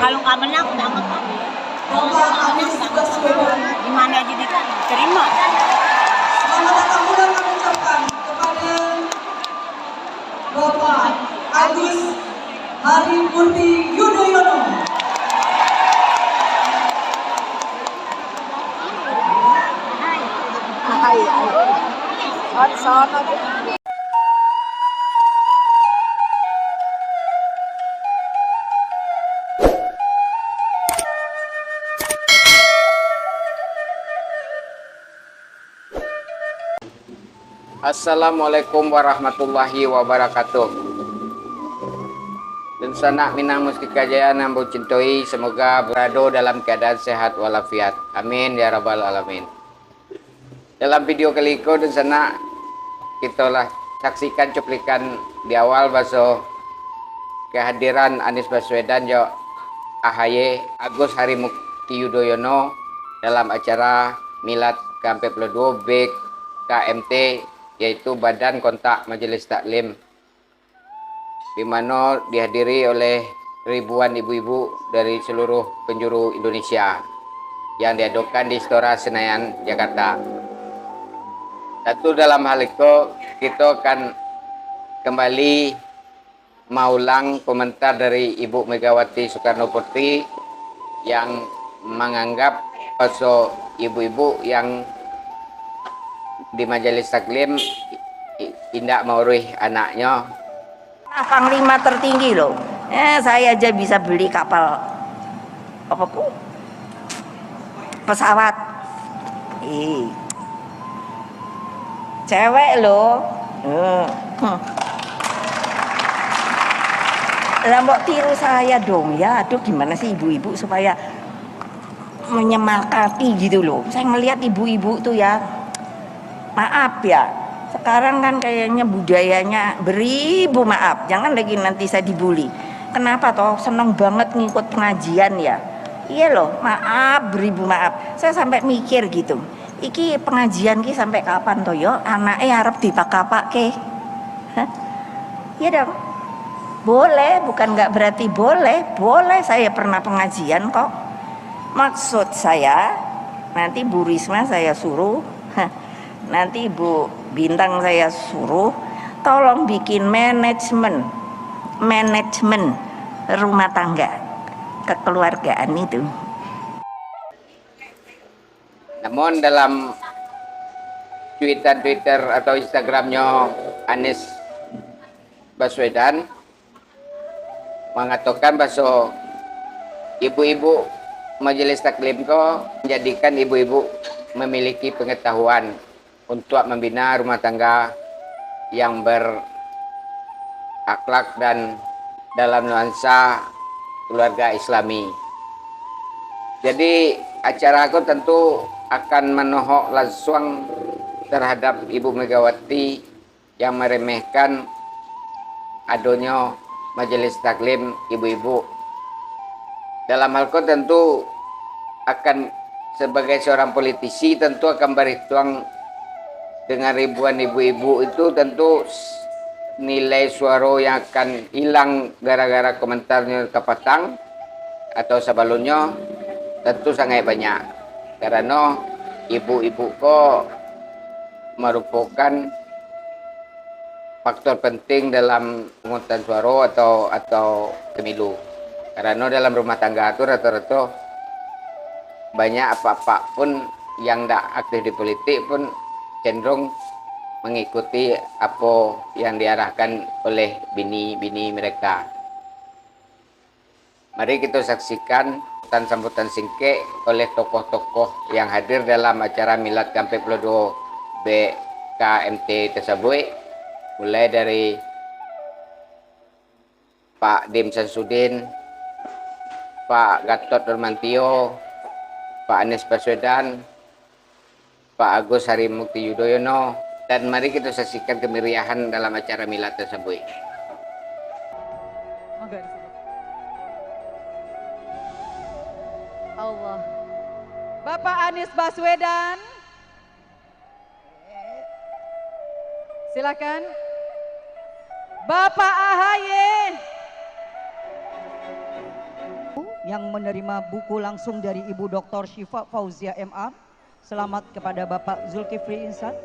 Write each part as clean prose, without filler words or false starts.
Kalau nggak menang udah nggak apa-apa. Kalau nggak menang udah nggak apa-apa. Gimana jadi kan terima. Selamat datang pula kami ucapkan kepada Bapak Agus Harimurti Yudhoyono. Assalamualaikum warahmatullahi wabarakatuh. Dan sanak minang mustika jaya nambu cintoi, semoga berada dalam keadaan sehat walafiat. Amin ya rabbal alamin. Dalam video kali ini dan sanak kita lah saksikan cuplikan di awal bahasa kehadiran Anies Baswedan jo AHY Agus Harimurti Yudhoyono dalam acara Milad ke-42 BKMT, yaitu Badan Kontak Majelis Taklim, di mana dihadiri oleh ribuan ibu-ibu dari seluruh penjuru Indonesia yang diadakan di Istora Senayan, Jakarta. Satu dalam hal itu kita akan kembali mengulang komentar dari Ibu Megawati Soekarno Putri yang menganggap bahwa ibu-ibu yang di majelis taklim tidak mengurus anaknya. Panglima tertinggi loh. Saya aja bisa beli kapal apa pun pesawat. Cewek loh. Lambok tiru saya dong ya. Aduh, gimana sih ibu-ibu supaya menyemangati gitu loh. Saya ngelihat ibu-ibu tuh ya, maaf ya, sekarang kan kayaknya budayanya beribu maaf. Jangan lagi nanti saya dibully. Kenapa toh seneng banget ngikut pengajian ya? Iya loh, maaf beribu maaf. Saya sampai mikir gitu. Iki pengajian ki sampai kapan toh yo? Anaknya harap dipakai-pakai. Iya dong. Boleh, bukan nggak berarti boleh. Boleh, saya pernah pengajian kok. Maksud saya nanti Bu Risma saya suruh, nanti Bu Bintang saya suruh, tolong bikin manajemen rumah tangga kekeluargaan itu. Namun dalam Twitter atau Instagramnya Anies Baswedan mengatakan bahwa ibu-ibu majelis taklim ko menjadikan ibu-ibu memiliki pengetahuan untuk membina rumah tangga yang berakhlak dan dalam nuansa keluarga Islami. Jadi acara aku tentu akan menohok langsung terhadap Ibu Megawati yang meremehkan adanya majelis taklim ibu-ibu. Dalam hal itu tentu akan sebagai seorang politisi tentu akan berhitung dengan ribuan ibu-ibu itu, tentu nilai suara yang akan hilang gara-gara komentarnya kepatang atau sebelumnya tentu sangat banyak. Karena ibu-ibu kok merupakan faktor penting dalam pengundian suara atau pemilu. Karena dalam rumah tangga itu rata-rata banyak apa-apa pun yang tidak aktif di politik pun cenderung mengikuti apa yang diarahkan oleh bini-bini mereka. Mari kita saksikan sambutan singkat oleh tokoh-tokoh yang hadir dalam acara Milad ke-42 BKMT tersebut, mulai dari Pak Dim Samsudin, Pak Gatot Nurmantio, Pak Anies Baswedan, Pak Agus Harimurti Yudhoyono, dan mari kita saksikan kemeriahan dalam acara Milad tersebut. Allah. Bapak Anies Baswedan, silakan. Bapak AHY yang menerima buku langsung dari Ibu Dr. Syifa Fauzia MA. Selamat kepada Bapak Zulkifli Insan.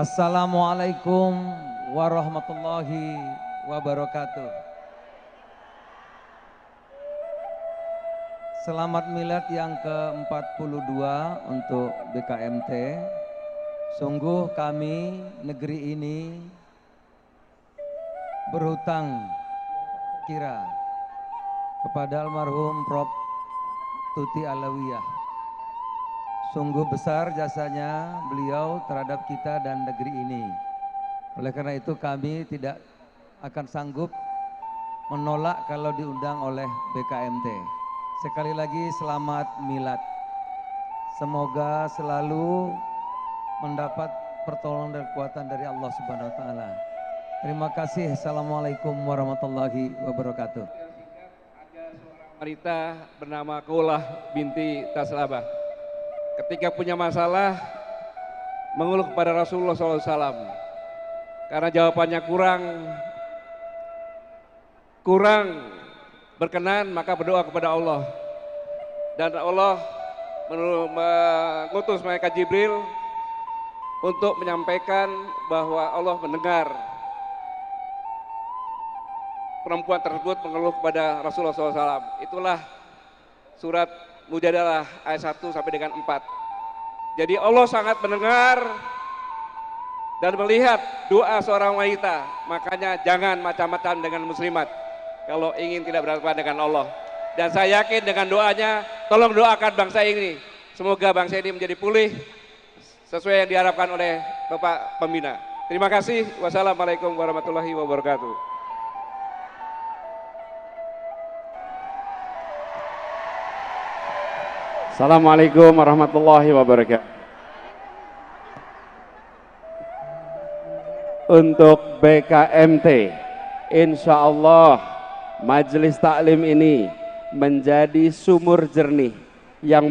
Assalamualaikum warahmatullahi wabarakatuh. Selamat milad yang ke-42 untuk BKMT. Sungguh kami negeri ini berhutang kira kepada almarhum Prof. Tuti Alawiyah. Sungguh besar jasanya beliau terhadap kita dan negeri ini. Oleh karena itu kami tidak akan sanggup menolak kalau diundang oleh BKMT. Sekali lagi selamat milad. Semoga selalu mendapat pertolongan dan kekuatan dari Allah Subhanahu wa taala. Terima kasih. Assalamualaikum warahmatullahi wabarakatuh. Wanita bernama Kaulah binti Taslabah. Ketika punya masalah mengeluh kepada Rasulullah SAW, karena jawabannya kurang berkenan, maka berdoa kepada Allah, dan Allah mengutus malaikat Jibril untuk menyampaikan bahwa Allah mendengar perempuan tersebut mengeluh kepada Rasulullah SAW. Itulah surat Mujadalah ayat 1 sampai dengan 4. Jadi Allah sangat mendengar dan melihat doa seorang wanita. Makanya jangan macam-macam dengan muslimat kalau ingin tidak berhadapan dengan Allah. Dan saya yakin dengan doanya, tolong doakan bangsa ini. Semoga bangsa ini menjadi pulih sesuai yang diharapkan oleh Bapak Pembina. Terima kasih. Wassalamualaikum warahmatullahi wabarakatuh. Assalamualaikum warahmatullahi wabarakatuh. Untuk BKMT, insya Allah majelis taklim ini menjadi sumur jernih yang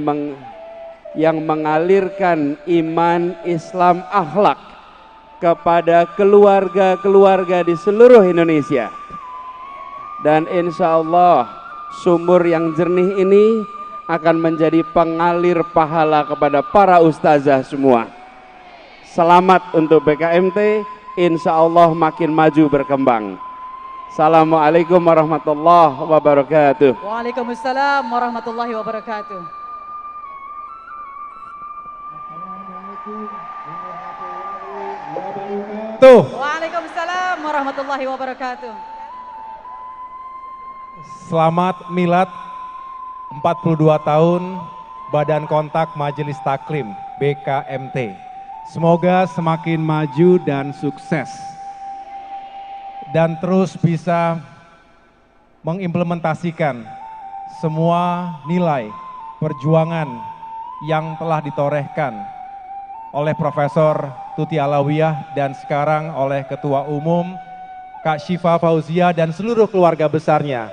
mengalirkan iman, Islam, akhlak kepada keluarga-keluarga di seluruh Indonesia. Dan insya Allah sumur yang jernih ini akan menjadi pengalir pahala kepada para ustazah semua. Selamat untuk BKMT, insya Allah makin maju berkembang. Assalamualaikum warahmatullahi wabarakatuh. Waalaikumsalam warahmatullahi wabarakatuh. Waalaikumsalam warahmatullahi wabarakatuh. Selamat milad 42 tahun Badan Kontak Majelis Taklim BKMT. Semoga semakin maju dan sukses dan terus bisa mengimplementasikan semua nilai perjuangan yang telah ditorehkan oleh Profesor Tuti Alawiyah dan sekarang oleh Ketua Umum Kak Syifa Fauzia dan seluruh keluarga besarnya.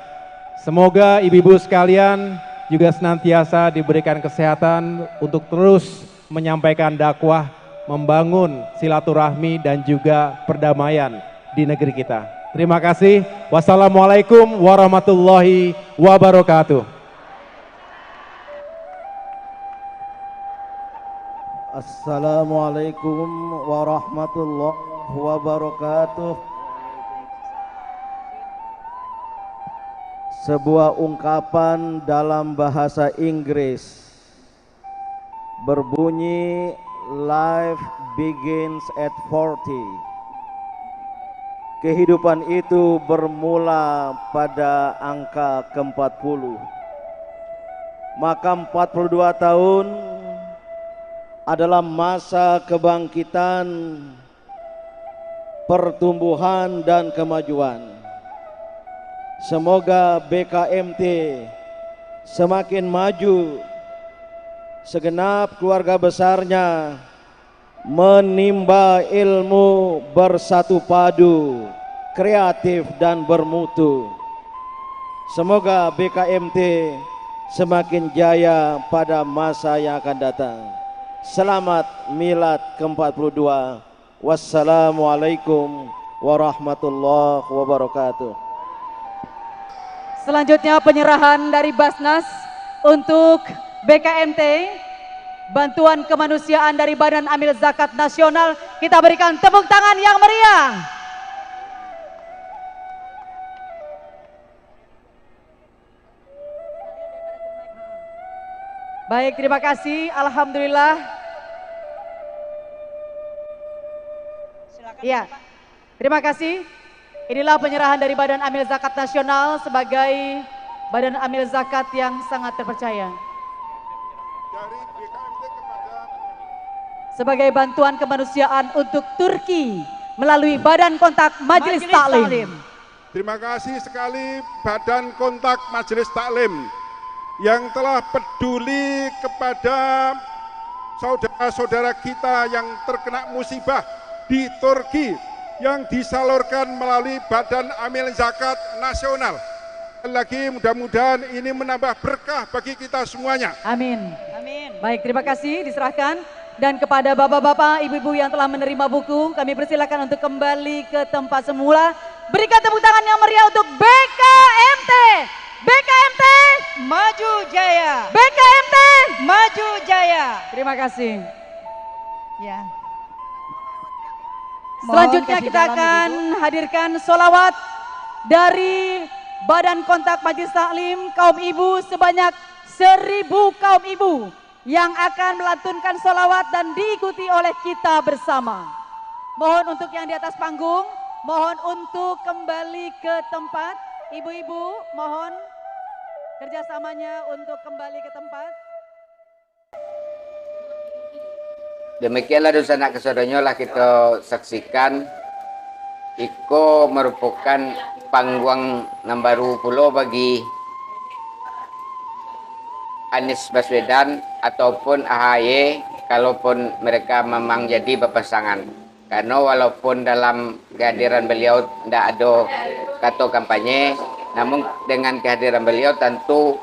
Semoga ibu-ibu sekalian juga senantiasa diberikan kesehatan untuk terus menyampaikan dakwah, membangun silaturahmi dan juga perdamaian di negeri kita. Terima kasih. Wassalamualaikum warahmatullahi wabarakatuh. Assalamualaikum warahmatullahi wabarakatuh. Sebuah ungkapan dalam bahasa Inggris berbunyi life begins at 40. Kehidupan itu bermula pada angka ke-40. Maka 42 tahun adalah masa kebangkitan, pertumbuhan dan kemajuan. Semoga BKMT semakin maju, segenap keluarga besarnya menimba ilmu bersatu padu, kreatif dan bermutu. Semoga BKMT semakin jaya pada masa yang akan datang. Selamat Milad ke-42. Wassalamualaikum warahmatullahi wabarakatuh. Selanjutnya penyerahan dari Basnas untuk BKMT, bantuan kemanusiaan dari Badan Amil Zakat Nasional. Kita berikan tepuk tangan yang meriah. Baik, terima kasih. Alhamdulillah. Ya, terima kasih. Inilah penyerahan dari Badan Amil Zakat Nasional sebagai Badan Amil Zakat yang sangat terpercaya. Sebagai bantuan kemanusiaan untuk Turki melalui Badan Kontak Majelis Taklim. Terima kasih sekali Badan Kontak Majelis Taklim yang telah peduli kepada saudara-saudara kita yang terkena musibah di Turki yang disalurkan melalui Badan Amil Zakat Nasional. Lagi mudah-mudahan ini menambah berkah bagi kita semuanya. Amin. Amin. Baik, terima kasih diserahkan. Dan kepada bapak-bapak, ibu-ibu yang telah menerima buku, kami persilakan untuk kembali ke tempat semula. Berikan tepuk tangan yang meriah untuk BKMT. BKMT maju jaya. BKMT maju jaya. Terima kasih. Ya. Selanjutnya kita akan hadirkan sholawat dari Badan Kontak Majelis Taklim kaum ibu sebanyak 1000 kaum ibu yang akan melantunkan sholawat dan diikuti oleh kita bersama. Mohon untuk yang di atas panggung, mohon untuk kembali ke tempat. Ibu-ibu mohon kerjasamanya untuk kembali ke tempat. Demikianlah dosa anak kesaudanya lah kita saksikan. Iko merupakan panggung yang baru pulau bagi Anies Baswedan ataupun AHY kalaupun mereka memang jadi berpasangan. Karena walaupun dalam kehadiran beliau tidak ada kata kampanye, namun dengan kehadiran beliau tentu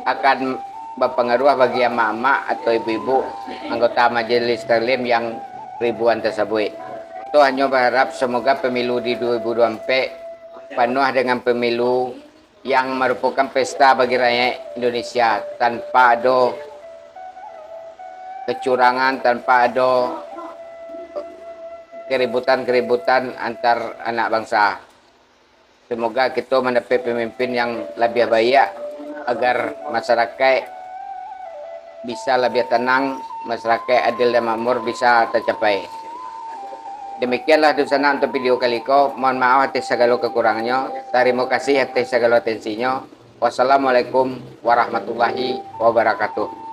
akan berpengaruh bagi emak-emak atau ibu-ibu anggota Majelis Taklim yang ribuan tersebut. Itu hanya berharap semoga pemilu di 2024 penuh dengan pemilu yang merupakan pesta bagi rakyat Indonesia tanpa ada kecurangan, tanpa ada keributan-keributan antar anak bangsa. Semoga kita mendapat pemimpin yang lebih baik agar masyarakat bisa lebih tenang, masyarakat adil dan makmur bisa tercapai. Demikianlah dosana untuk video kali ini. Mohon maaf atas segala kekurangannya. Terima kasih atas segala atensinya. Wassalamualaikum warahmatullahi wabarakatuh.